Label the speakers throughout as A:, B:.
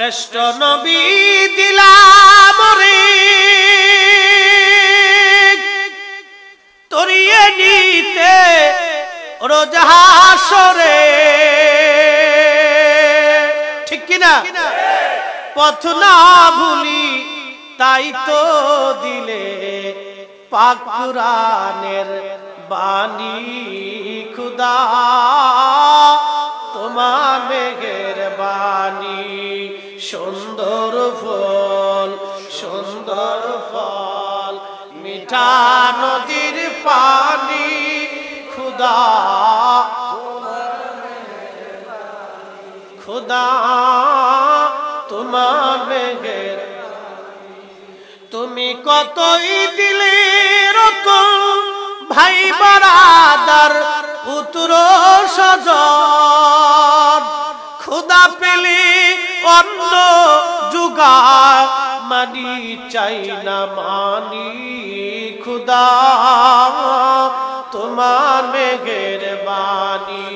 A: শ্রেষ্ঠ নবী দিলাম রে তরিয়ে নিতে রোজ হাসরে, ঠিক কিনা? পথ না ভুলি তাই তো দিলে পাক কুরআনের বাণী খুদা তোমার মেঘের বাণী। সুন্দর ফল মিঠা নদীর পানি খুদা তোমার মেঘের। তুমি কতই দিলে রতন ভাই বারাদার পুত্র স্বজন, খুদা পেলে অন্য যুগা মানি চাই না মানি খুদা তোমার মেঘের বাণী।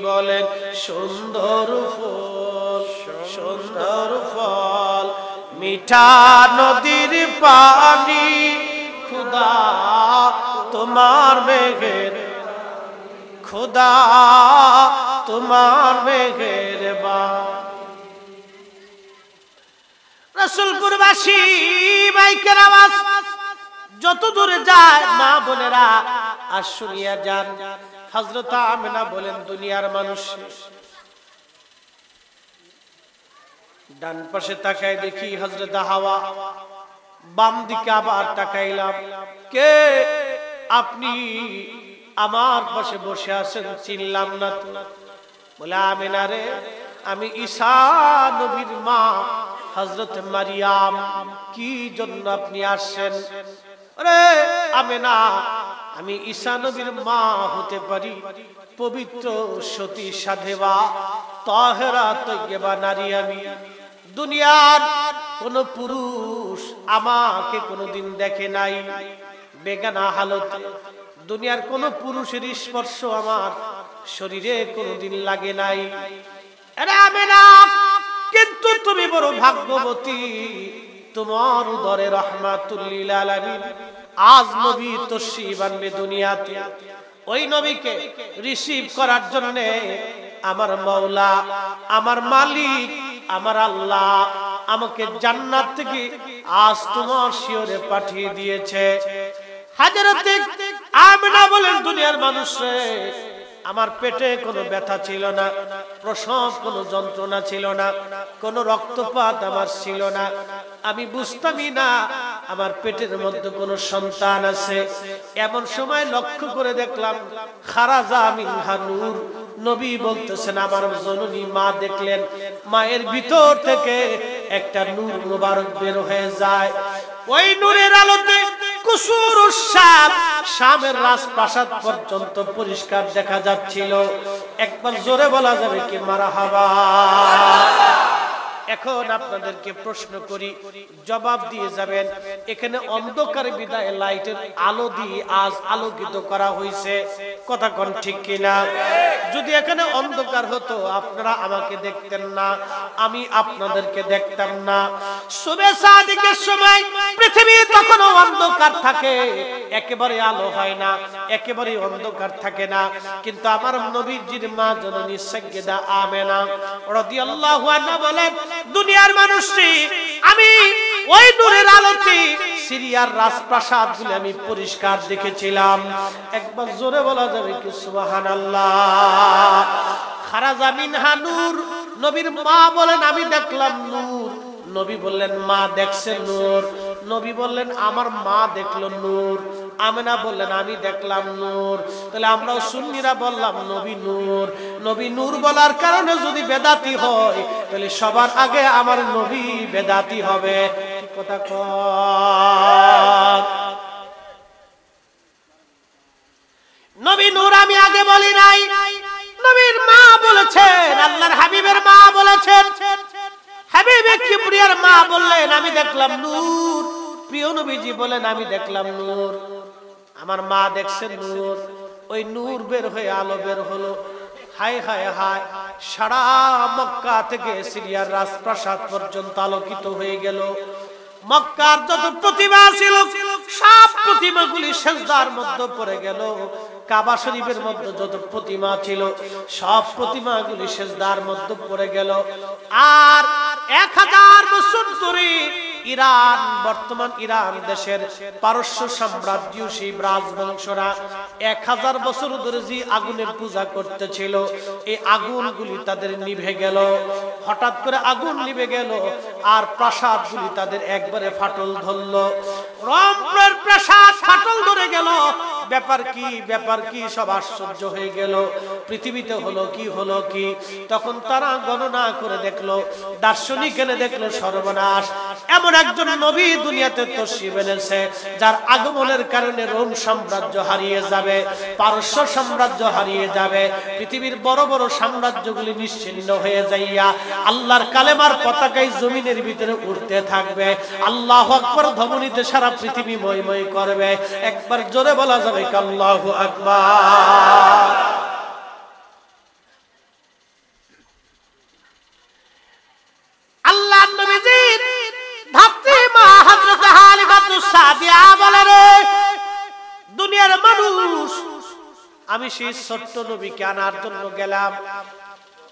A: বলেন সুন্দর ফল মিঠা নদীর পানি খুদা তোমার মেঘের, খুদা তোমার মেঘের বাণী। রসুলপুরবাসী মাইকের আওয়াজ যত দূরে যায় মা বোনেরা আর শুনিয়া যান। হযরত আমিনা বলেন দুনিয়ার মানুষ। ডান পাশে তাকায় দেখি হযরত হাওয়া, বাম দিকে আবার তাকাইলাম, কে আপনি? আমার পাশে বসে আছেন, চিনলাম না তো। বলে আমিনা রে, আমি ঈসা নবীর মা হযরত মারিয়াম। কি জন্য আপনি আসছেন? আরে আমিনা, আমি ঈসা নবীর মা হতে পারি, পবিত্র সতী সাধেবা তাহেরা তয়্যেবা নারী আমি। দুনিয়ার কোন পুরুষ আমাকে কোনদিন দেখে নাই বেগানা হালতে। দুনিয়ার কোন পুরুষের স্পর্শ আমার শরীরে কোনদিন লাগে নাই। আরে আমিনা, কিন্তু তুমি বড় ভাগ্যবতী, তোমার উদরে রহমাতুল লিল আলামিন আজ নবী তশরীফ আনবে দুনিয়াতে। ওই নবীকে রিসিভ করার জন্য আমার মাওলা, আমার মালিক, আমার আল্লাহ আমাকে জান্নাত থেকে আজ তোমার শিয়রে পাঠিয়ে দিয়েছে। হযরত আমিনা বলেন দুনিয়ার মানুষে, আমার পেটে কোনো ব্যথা ছিল না, প্রসব কোনো যন্ত্রণা ছিল না, কোনো রক্তপাত আমার ছিল না। আমি বুঝতামই না আমার পেটের মধ্যে কোনো সন্তান আছে। এমন সময় লক্ষ্য করে দেখলাম খারাজা মিনহা নূর। নবী বলতেছেন আমার জননী মা দেখলেন মায়ের ভিতর থেকে একটা নূর মুবারক বের হয়ে যায়। ওই নূরের আলোতে কুসুরুস শাম, শামের রাজপ্রাসাদ পর্যন্ত পরিষ্কার দেখা যাচ্ছিল। একবার জোরে বলা যাবে কি মারহাবা? এখন আপনাদেরকে প্রশ্ন করি, জবাব দিয়ে যাবেন। এখানে অন্ধকার বিদায় লাইটের আলো দিয়ে আজ আলোকিত করা হয়েছে, কথা কোন ঠিক কিনা? যদি এখানে অন্ধকার হতো আপনারা আমাকে দেখতেন না, আমি আপনাদেরকে দেখতাম না। সুবে সাদিকের সময় পৃথিবী তখনও অন্ধকার থাকে, একেবারে আলো হয় না, একেবারে অন্ধকার থাকে না। কিন্তু আমার নবীজির মা জননী সাইয়্যিদা আমেনা রাদিয়াল্লাহু আনহা বলেন দুনিয়ার মানুষটি আমি ওই নূরের আলোতে সিরিয়ার রাজপ্রাসাদ গুলো আমি পরিষ্কার দেখেছিলাম। একবার জোরে বলা যাবে কি সুবহানাল্লাহ? খারাজা মিনহা নূর। নবীর মা বলেন আমি দেখলাম নূর। নবী বললেন মা দেখছেন নূর। নবী বললেন আমার মা দেখলো নূর। আমিনা বললেন আমি দেখলাম নূর। তাহলে আমরাও সুন্নিরা বললাম নবী নূর। নবী নূর বলার কারণে যদি বেদাতি হয় তাহলে সবার আগে আমার নবী বেদাতি হবে। কথা কয় নবী নূর আমি আগে বলি নাই, নবীর মা বলেছেন, আল্লাহর হাবিবের মা বলেছেন। হাবিবে কিবরিয়ার মা বললেন আমি দেখলাম নূর। প্রিয় নবীজি বলেন আমি দেখলাম নূর। আমার মা দেখছেন নূর। ওই নূর বের হয়ে আলো বের হলো। হায় হায় হায়, সারা মক্কা থেকে সিরিয়ার রাজপ্রাসাদ পর্যন্ত আলোকিত হয়ে গেল। মক্কার যত প্রতিমা ছিল সব প্রতিমাগুলি সিজদার মধ্যে পড়ে গেল। কাবা শরীফের মধ্যে যত প্রতিমা ছিল সব প্রতিমাগুলি সিজদার মধ্যে পড়ে গেল। আর 1000 বছর ধরে ইরান, বর্তমান ইরান দেশের পারস্য সাম্রাজ্য, সেই রাজবংশরা 1000 বছর ধরে যে আগুনের পূজা করতেছিল, এই আগুনগুলি তাদের নিভে গেল। হঠাৎ করে আগুন নিভে গেল আর প্রাসাদগুলি তাদের একবারে ফাটল ধরলো। রংপুরের প্রাসাদ ফাটল ধরে গেল। ব্যাপার কি, ব্যাপার কি, সব আশ্চর্য হয়ে গেল। পৃথিবীতে হলো কি। তখন তারা গণনা করে দেখলো, দার্শনিক এনে দেখলো সর্বনাশ, এমন একজন নবী দুনিয়াতে তশরিফ এনেছে যার আগমনের কারণে রোম সাম্রাজ্য হারিয়ে যাবে, পারস্য সাম্রাজ্য হারিয়ে যাবে, পৃথিবীর বড় বড় সাম্রাজ্যগুলি নিশ্চিহ্ন হয়ে যাইয়া আল্লাহর কালেমার পতাকায় জমিনের ভিতরে উঠতে থাকবে। আল্লাহু আকবার ধ্বনিতে সারা পৃথিবী ময়ময় করবে। একবার জোরে বলা যাবে আল্লাহু আকবার। আল্লাহর নবীজির ধাত্রী মা হযরত হালিমাতুস সাদিয়া বলেন, দুনিয়ার মানুষ, আমি সেই ছোট্ট নবীকে আনার জন্য গেলাম।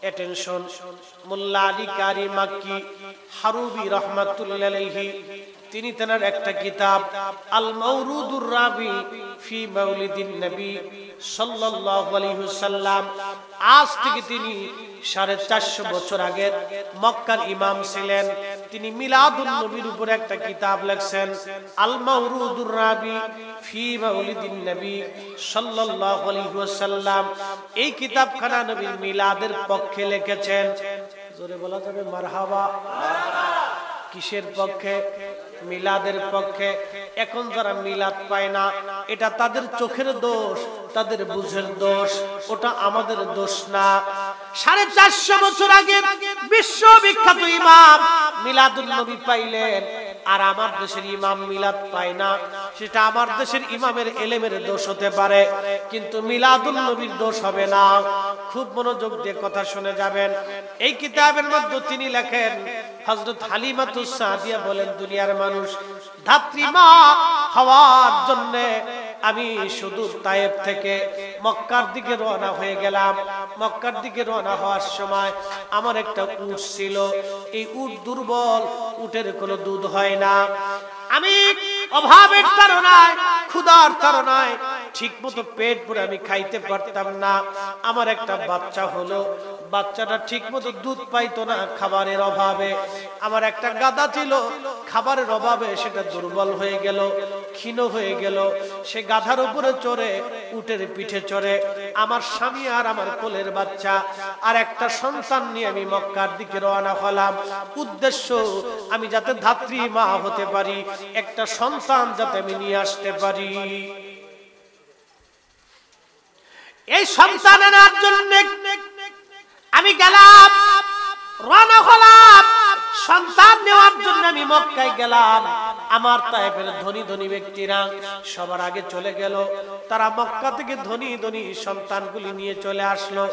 A: অ্যাটেনশন, মোল্লা আলী কারি মাক্কি হারুবি রাহমাতুল্লাহি আলাইহি, তিনি তেনার একটা কিতাব আল মাওরুদুর রাবি ফি মাউলিদিন নবী সাল্লাল্লাহু আলাইহি ওয়াসাল্লাম, আজ থেকে তিনি 450 বছর আগে মক্কার ইমাম ছিলেন। তিনি মিলাদুন নবীর উপর একটা কিতাব লিখছেন, আল মাওরুদুর রাবি ফি মাউলিদিন নবী সাল্লাল্লাহু আলাইহি ওয়াসাল্লাম। এই কিতাবখানা নবীর মিলাদের পক্ষে লিখেছেন। জোরে বলা যাবে মারহাবা। কিসের পক্ষে? মিলাদের পক্ষে। এখন যারা মিলাদ পায় না, এটা তাদের চোখের দোষ, তাদের বুঝের দোষ, ওটা আমাদের দোষ না। 450 বছর আগে বিশ্ববিখ্যাত ইমাম মিলাদুন নবী পাইলেন, আর আমার দেশের ইমাম মিলাদ পায় না, সেটা আমার দেশের ইমামের এলেমের দোষ হতে পারে, কিন্তু মিলাদুন নবীর দোষ হবে না। খুব মনোযোগ দিয়ে কথা শুনে যাবেন। এই কিতাবের মধ্যে তিনি লেখেন, হযরত হালিমাতুস সাদিয়া বলেন, দুনিয়ার মানুষ, ধাত্রী মা হওয়ার জন্য আমি সুদূর তায়েব থেকে মক্কার দিকে রওনা হয়ে গেলাম। মক্কার দিকে রওনা হওয়ার সময় আমার একটা উট ছিল। এই উট দুর্বল, উটের কোনো দুধ হয় না। আমি অভাবের তাড়নায়, ক্ষুধার তাড়নায় ঠিক মতো পেট পুরে আমি খাইতে পারতাম না। আমার একটা বাচ্চা হলো, বাচ্চাটা ঠিক মতো দুধ পাইতো না খাবারের অভাবে। আমার একটা গাধা ছিল, খাবারের অভাবে সেটা দুর্বল হয়ে গেল, ক্ষীণ হয়ে গেল। সে গাধার উপরে চড়ে, উটের পিঠে চড়ে আমার স্বামী আর আমার কোলের বাচ্চা আর একটা সন্তান নিয়ে আমি মক্কার দিকে রওনা হলাম। উদ্দেশ্য, আমি যাতে ধাত্রী মা হতে পারি, একটা সন্তান যাতে আমি নিয়ে আসতে পারি। এই সন্তান আনার জন্য আমি গেলাম, রওনা হলাম। সন্তান নেওয়ার জন্য আমি মক্কায় গেলাম। আমার তায়েফের ধনী ধনী ব্যক্তিরা সবার আগে চলে গেল। তারা মক্কা থেকে ধনী ধনী সন্তানগুলি নিয়ে চলে আসলো।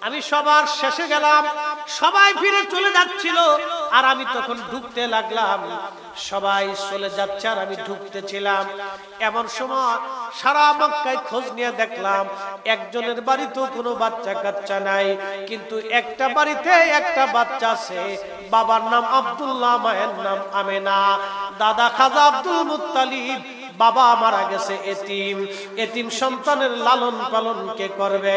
A: আমি সবার শেষে গেলাম। সবাই ফিরে চলে যাচ্ছিল আর আমি তখন ঢুকতে লাগলাম। সবাই চলে যাচ্ছে আর আমি ঢুকতেছিলাম। এমন সময় সারা মক্কায় খোঁজ নিয়ে দেখলাম একজনের বাড়িতেও কোনো বাচ্চা কাচ্চা নাই, কিন্তু একটা বাড়িতে একটা বাচ্চা আছে। বাবার নাম আব্দুল্লাহ, মায়ের নাম আমেনা, দাদা খাজা আব্দুল মুত্তালিব। বাবা মারা গেছে, এতিম। এতিম সন্তানের লালন পালন কে করবে?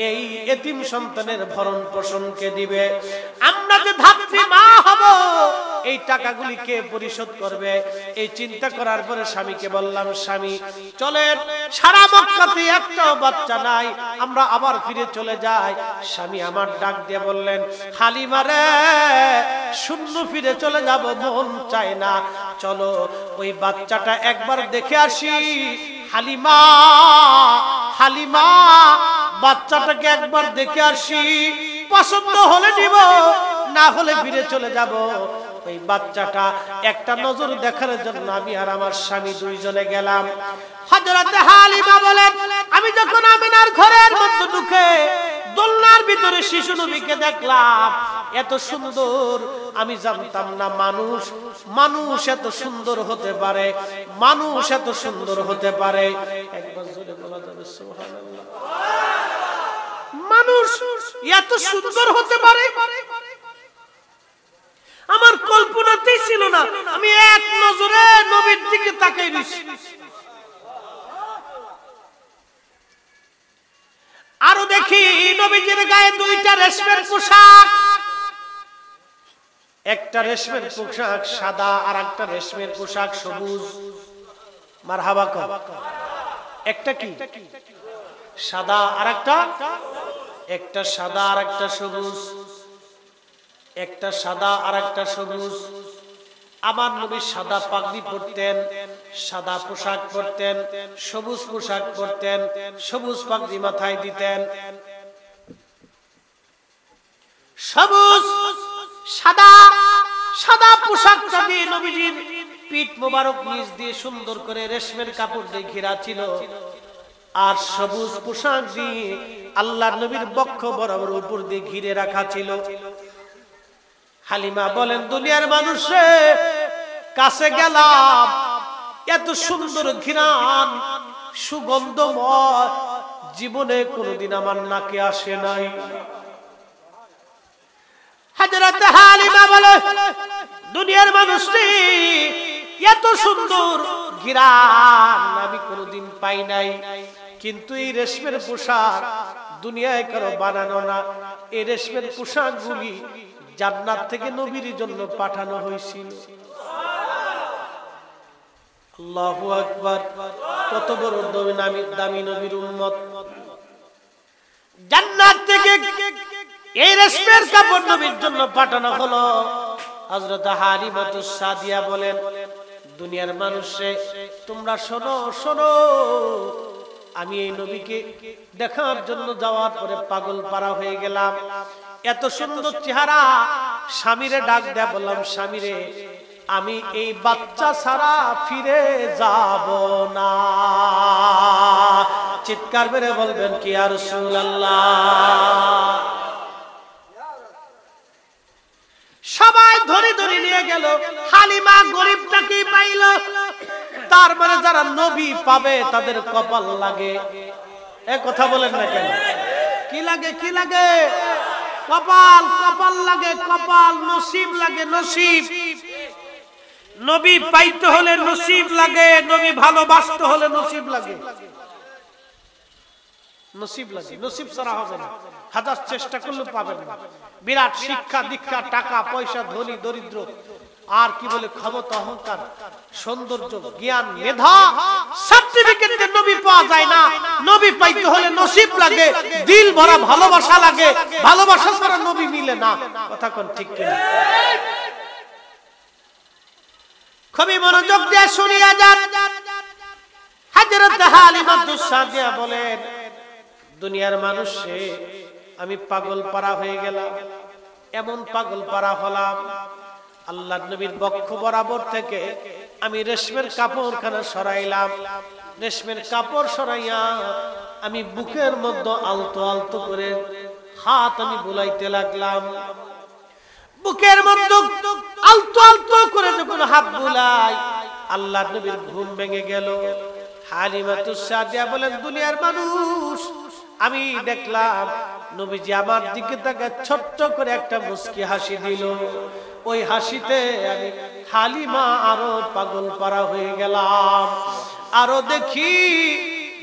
A: এই এতিম সন্তানের ভরণ পোষণ কে দিবে? আমরা যে ধাত্রী মা হব, এই টাকাগুলি কে পরিশোধ করবে? এই চিন্তা করার পরে স্বামীকে বললাম, স্বামী চলেন, সারা মক্কাতে একটাও বাচ্চা নাই, আমরা আবার ফিরে চলে যাই। স্বামী আমার ডাক দিয়ে বললেন, হালিমা রে, শূন্য ফিরে চলে যাব মন চায় না, চলো ওই বাচ্চাটা একবার দেখে আসি। হালিমা, হালিমা, বাচ্চাটাকে একবার দেখে আসি, পছন্দ হলে নিব, না হলে ফিরে চলে যাব। ওই বাচ্চাটা একটা নজর দেখার জন্য আমি আর আমার স্বামী দুইজনে গেলাম। হযরত হালিমা বলেন, আমি যখন আমিনার ঘরের মধ্যে ঢুকে দোলনার ভিতরে শিশু নবীকে দেখলাম, এত সুন্দর আমি জানতাম না মানুষ এত সুন্দর হতে পারে, মানুষ এত সুন্দর হতে পারে। একবার জোরে বলা যাবে সুবহানাল্লাহ। মানুষ এত সুন্দর হতে পারে আমার কল্পনাতেই ছিল না। আমি এক নজরে নবীর দিকে তাকাই রইছি। আরো দেখি নবীজির গায়ে দুইটা রেশমের পোশাক, একটা রেশমের পোশাক সাদা আর একটা রেশমের পোশাক সবুজ। মারহাবা কর। একটা কি সাদা আর একটা সাদা আর একটা সবুজ, একটা সাদা আর একটা সবুজ। আমার নবী সাদা পাগড়ি পরতেন, সাদা পোশাক পরতেন, সবুজ পোশাক পরতেন, সবুজ পাগড়ি মাথায় দিতেন। সবুজ সাদা সাদা পোশাকটা দিয়ে নবীজির পিঠ মোবারক নিচ দিয়ে সুন্দর করে রেশমের কাপড় দিয়ে ঘেরা ছিল, আর সবুজ পোশাক দিয়ে আল্লাহর নবীর বক্ষ বরাবর উপর দিয়ে ঘিরে রাখা ছিল। হালিমা বলেন, দুনিয়ার মানুষে কাছে গেলাম, এত সুন্দর ঘ্রাণ সুগন্ধময় জীবনে কোনোদিন আমার নাকে আসে নাই। হযরত হালিমা বলে, দুনিয়ার মানুষটি এত সুন্দর ঘ্রাণ আমি কোনোদিন পাই নাই, কিন্তু এই রেশমের পোশাক দুনিয়ায় কারো বানানো না। এই রেশমের পোশাকগুলি জান্নাত থেকে নবীর জন্য পাঠানো হয়েছিল। আল্লাহু আকবার। কত বড় দামি নবীর উম্মত। জান্নাত থেকে এই রেশমের কাপড় নবীর জন্য পাঠানো হলো। হযরত হালিমাতুস সাদিয়া বলেন, দুনিয়ার মানুষে তোমরা শোনো শোনো, আমি এই নবীকে দেখার জন্য যাওয়ার পরে পাগল পারা হয়ে গেলাম। এত সুন্দর চেহারা। স্বামীরে ডাক দেয়া বললাম, স্বামীরে আমি এই বাচ্চা ছাড়া ফিরে যাব না। চিৎকার মেরে বলবেন কি ইয়া রাসূলুল্লাহ। সবাই ধরে ধরে নিয়ে গেল। হালিমা গরিবটাকে পাইল। তার মানে যারা নবী পাবে তাদের কপাল লাগে। এ কথা বলেন না কেন? কি লাগে? কি লাগে? কপাল। কপাল লাগে, কপাল। নসিব লাগে, নসিব। নবী পাইতে হলে নসিব লাগে, নবী ভালোবাসতে হলে নসিব লাগে। নসিব লাগে, নসিব ছাড়া হবে না। হাজার চেষ্টা করলে পাবেন না। বিরাট শিক্ষা দীক্ষা, টাকা পয়সা, ধনী দরিদ্র, আর কি বলে ক্ষমতা, অহংকার, সৌন্দর্য, জ্ঞান, মেধা, সার্টিফিকেট দিয়ে নবী পাওয়া যায় না। নবী পাইতে হলে নসিব লাগে, দিল ভরা ভালোবাসা লাগে। ভালোবাসা ছাড়া নবী মিলে না। কথা কোন ঠিক কিনা? খুবই মনোযোগ দিয়ে শুনিয়া যান। হযরত হালিমাতুস সাদিয়া বলেন, দুনিয়ার মানুষে আমি পাগল পারা হয়ে গেলাম। এমন পাগল পারা হলাম, আল্লাহর নবীর বক্ষ বরাবর থেকে আমি রেশমের কাপড়খানা সরাইলাম। রেশমের কাপড় সরাইয়া আমি বুকের মধ্যে আলতো আলতো করে হাত আমি বুলাইতে লাগলাম। বুকের মধ্যে আলতো আলতো করে যখন হাত বুলাই, আল্লাহর নবীর ঘুম ভেঙে গেল। হালিমাতুস সাদিয়া বলেন, দুনিয়ার মানুষ আমি দেখলাম নবীজি আমার দিকে তাকায় ছোট্ট করে একটা মুস্কি হাসি দিল। ওই হাসিতে আমি হালিমা আরো পাগল পারা হয়ে গেলাম। আরো দেখি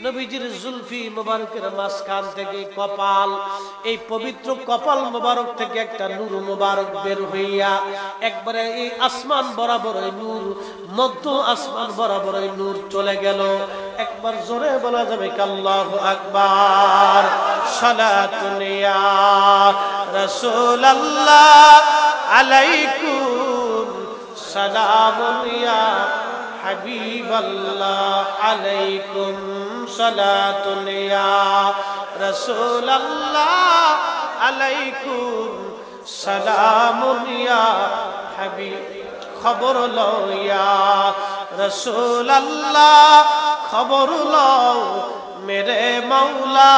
A: নবীজির জুলফি মোবারকের মাঝখান থেকে কপাল, এই পবিত্র কপাল মোবারক থেকে একটা নূর মোবারক বের হইয়া একবারে এই আসমান বরাবর এই নূর, মধ্য আসমান বরাবর এই নূর চলে গেল। একবার জোরে বলা যাবে কি আল্লাহু আকবার। সালাতুন ইয়া রাসূলুল্লাহ আলাইকুম, সালামুন ইয়া হাবিবাল্লাহ আলাইকুম, সালাতুন ইয়া রাসূলুল্লাহ আলাইকুম, সালামুন ইয়া হাবিব। খবর লও ইয়া রাসূলুল্লাহ, খবর লও মেরে মাওলা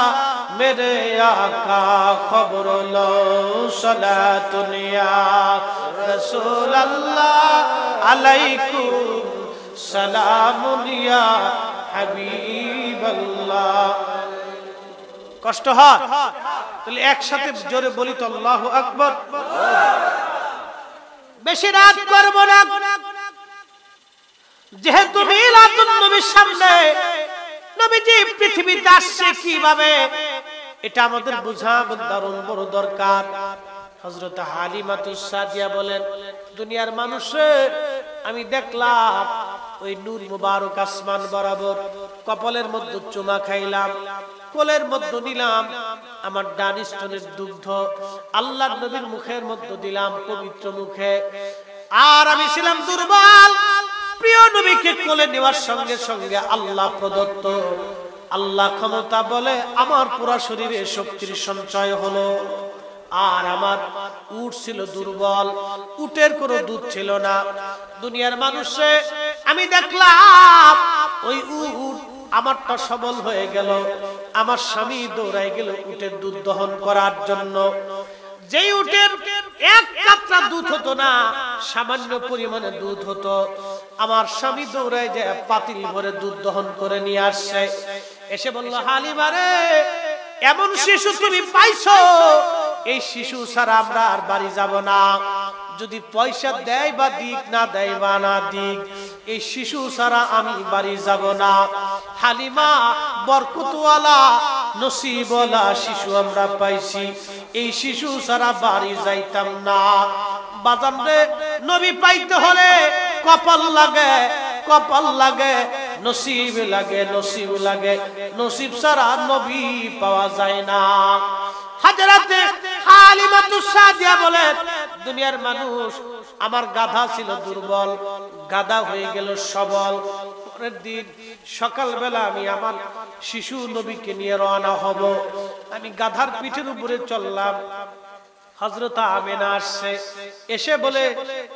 A: मेरे आका खबर लो सलातुनिया रसूल अल्लाह अलैकुम सलामुनिया हबीब अल्लाह। কষ্ট হয় তাহলে একসাথে জোরে বলি তো আল্লাহু আকবার। বেশি রাত করব না, যেহেতু মিলাদুন নবীর সামনে নবীজি পৃথিবীতে আসছে কিভাবে এটা আমাদের বোঝা দারুণ বড় দরকার। হযরত হালিমাতুস সাদিয়া বলেন, দুনিয়ার মানুষে আমি দেখলাম ওই নূর মুবারক আসমান বরাবর কপালের মধ্যে চুমা খাইলাম, কোলের মধ্যে নিলাম আমার ডান স্তনের দুগ্ধ, আল্লাহর নবীর মুখের মধ্যে দিলাম পবিত্র মুখে। আর আমি ছিলাম দুর্বল, প্রিয় নবীকে কোলে নেওয়ার সঙ্গে সঙ্গে আল্লাহ প্রদত্ত আল্লাহ ক্ষমতা বলে আমার পুরো শরীরে শক্তির সঞ্চয় হলো। আর আমার উট ছিল দুর্বল, উটের কোনো দুধ ছিল না। দুনিয়ার মানুষে আমি দেখলাম ওই উট আমারটা সবল হয়ে গেল, আমার স্বামী দৌড়াই গেল উটের দুধ দহন করার জন্য। যেই উটের এক কাতরা দুধ হতো না, সামান্য পরিমাণে দুধ হতো, আমার স্বামী দৌড়ায় যায় পাতিল ভরে দুধ দহন করে নিয়ে আসছে। এসে বলল, হালিমা রে, এমন শিশু তুমি পাইছো, এই শিশু ছাড়া আমরা আর বাড়ি যাব না। যদি পয়সা দেয় বা দিক, না দেয় বা না দিক, এই শিশু ছাড়া আমি বাড়ি যাব না। হালিমা বরকতওয়ালা নসিবওয়ালা শিশু আমরা পাইছি, এই শিশু ছাড়া বাড়ি যাইতাম না। বাজান রে, নবী পাইতে হলে কপাল লাগে, কপাল লাগে, নসিব লাগে, নসিব লাগে, নসিব ছাড়া নবী পাওয়া যায় না। হযরতে হালিমাতুস সাদিয়া বলেন, দুনিয়ার মানুষ আমার গাধা ছিল দুর্বল, গাধা হয়ে গেল সবল। পরের দিন সকালবেলা আমি আমার শিশু নবীকে নিয়ে রওনা হব। আমি গাধার পিঠের উপরে চললাম, হযরত আমেনা আসছে, এসে বলে,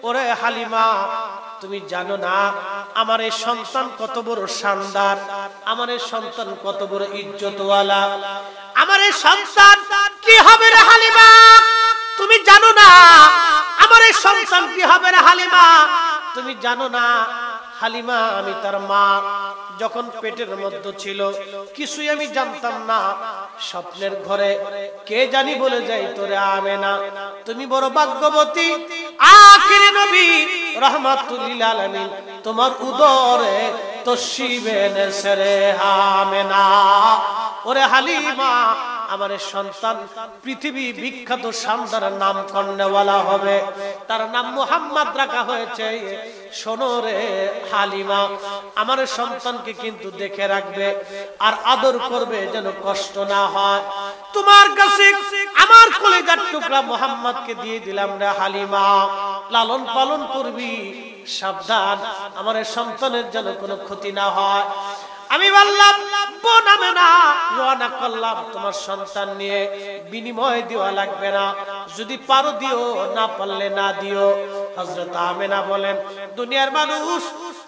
A: ওরে হালিমা, তুমি জানো না আমার এই সন্তান কত বড় শানদার, আমার এই সন্তান কত বড় ইজ্জতওয়ালা, আমার এই সন্তান কি হবে রে হালিমা, তুমি জানো না আমার এই সন্তান কি হবে রে হালিমা, তুমি জানো না। হালিমা, আমি তার মা, যখন পেটের মধ্যে ছিল কিছুই আমি জানতাম না। স্বপ্নের ঘরে কে জানি বলে যাই, তোরে আমেনা তুমি বড় ভাগ্যবতী, আখিরি নবী রাহমাতুল লিল আলামিন তোমার উদরে তশরিফ এনেছে রে আমেনা। ওরে হালিমা, আমার সন্তান পৃথিবী বিখ্যাত শানদার নাম কর্ণেওয়ালা হবে, তার নাম মুহাম্মদ রাখা হয়েছে। শোনো রে হালিমা, আমার সন্তানকে কিন্তু দেখে রাখবে আর আদর করবে, যেন কষ্ট না হয়। তোমার কাছে আমার কলিজার টুকরা মুহাম্মদকে দিয়ে দিলাম রে হালিমা, লালন পালন করবি, সাবধান আমার সন্তানের যেন কোনো ক্ষতি না হয়। আমি বললাম, বোন আমেনা, রওনা করলাম তোমার সন্তান নিয়ে, বিনিময় দেওয়া লাগবে না, যদি পারো দিও, না পারলে না দিও। হযরত আমেনা বলেন, দুনিয়ার মানুষ,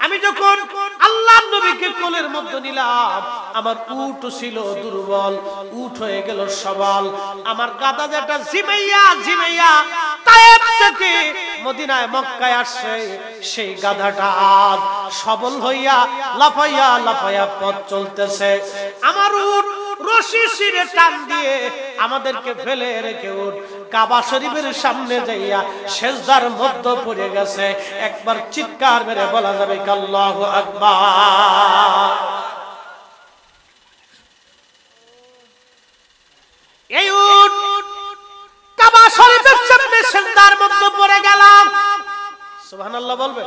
A: আমি যখন আল্লাহর নবীকে কোলের মধ্যে নিলাম, আমার উট ছিল দুর্বল, উট হয়ে গেল সবল। আমার গাদা যেটা ঝিমাইয়া ঝিমাইয়া তায়েফ থেকে মদিনায় মক্কায় আসছে, সেই গাধাটা আজ সবল হইয়া লাফাইয়া লাফাইয়া পথ চলতেছে। আমার উট রশি শিরে টান দিয়ে আমাদেরকে ফেলে রেখে উট কাবা শরীফের সামনে যাইয়া সেজদার মধ্যে পড়ে গেছে। একবার চিৎকার মেরে বলা যাবে আল্লাহু আকবার। এই উট কাবা শরীফের সামনে সেজদার মধ্যে পড়ে গেল। সুবহানাল্লাহ বলবে।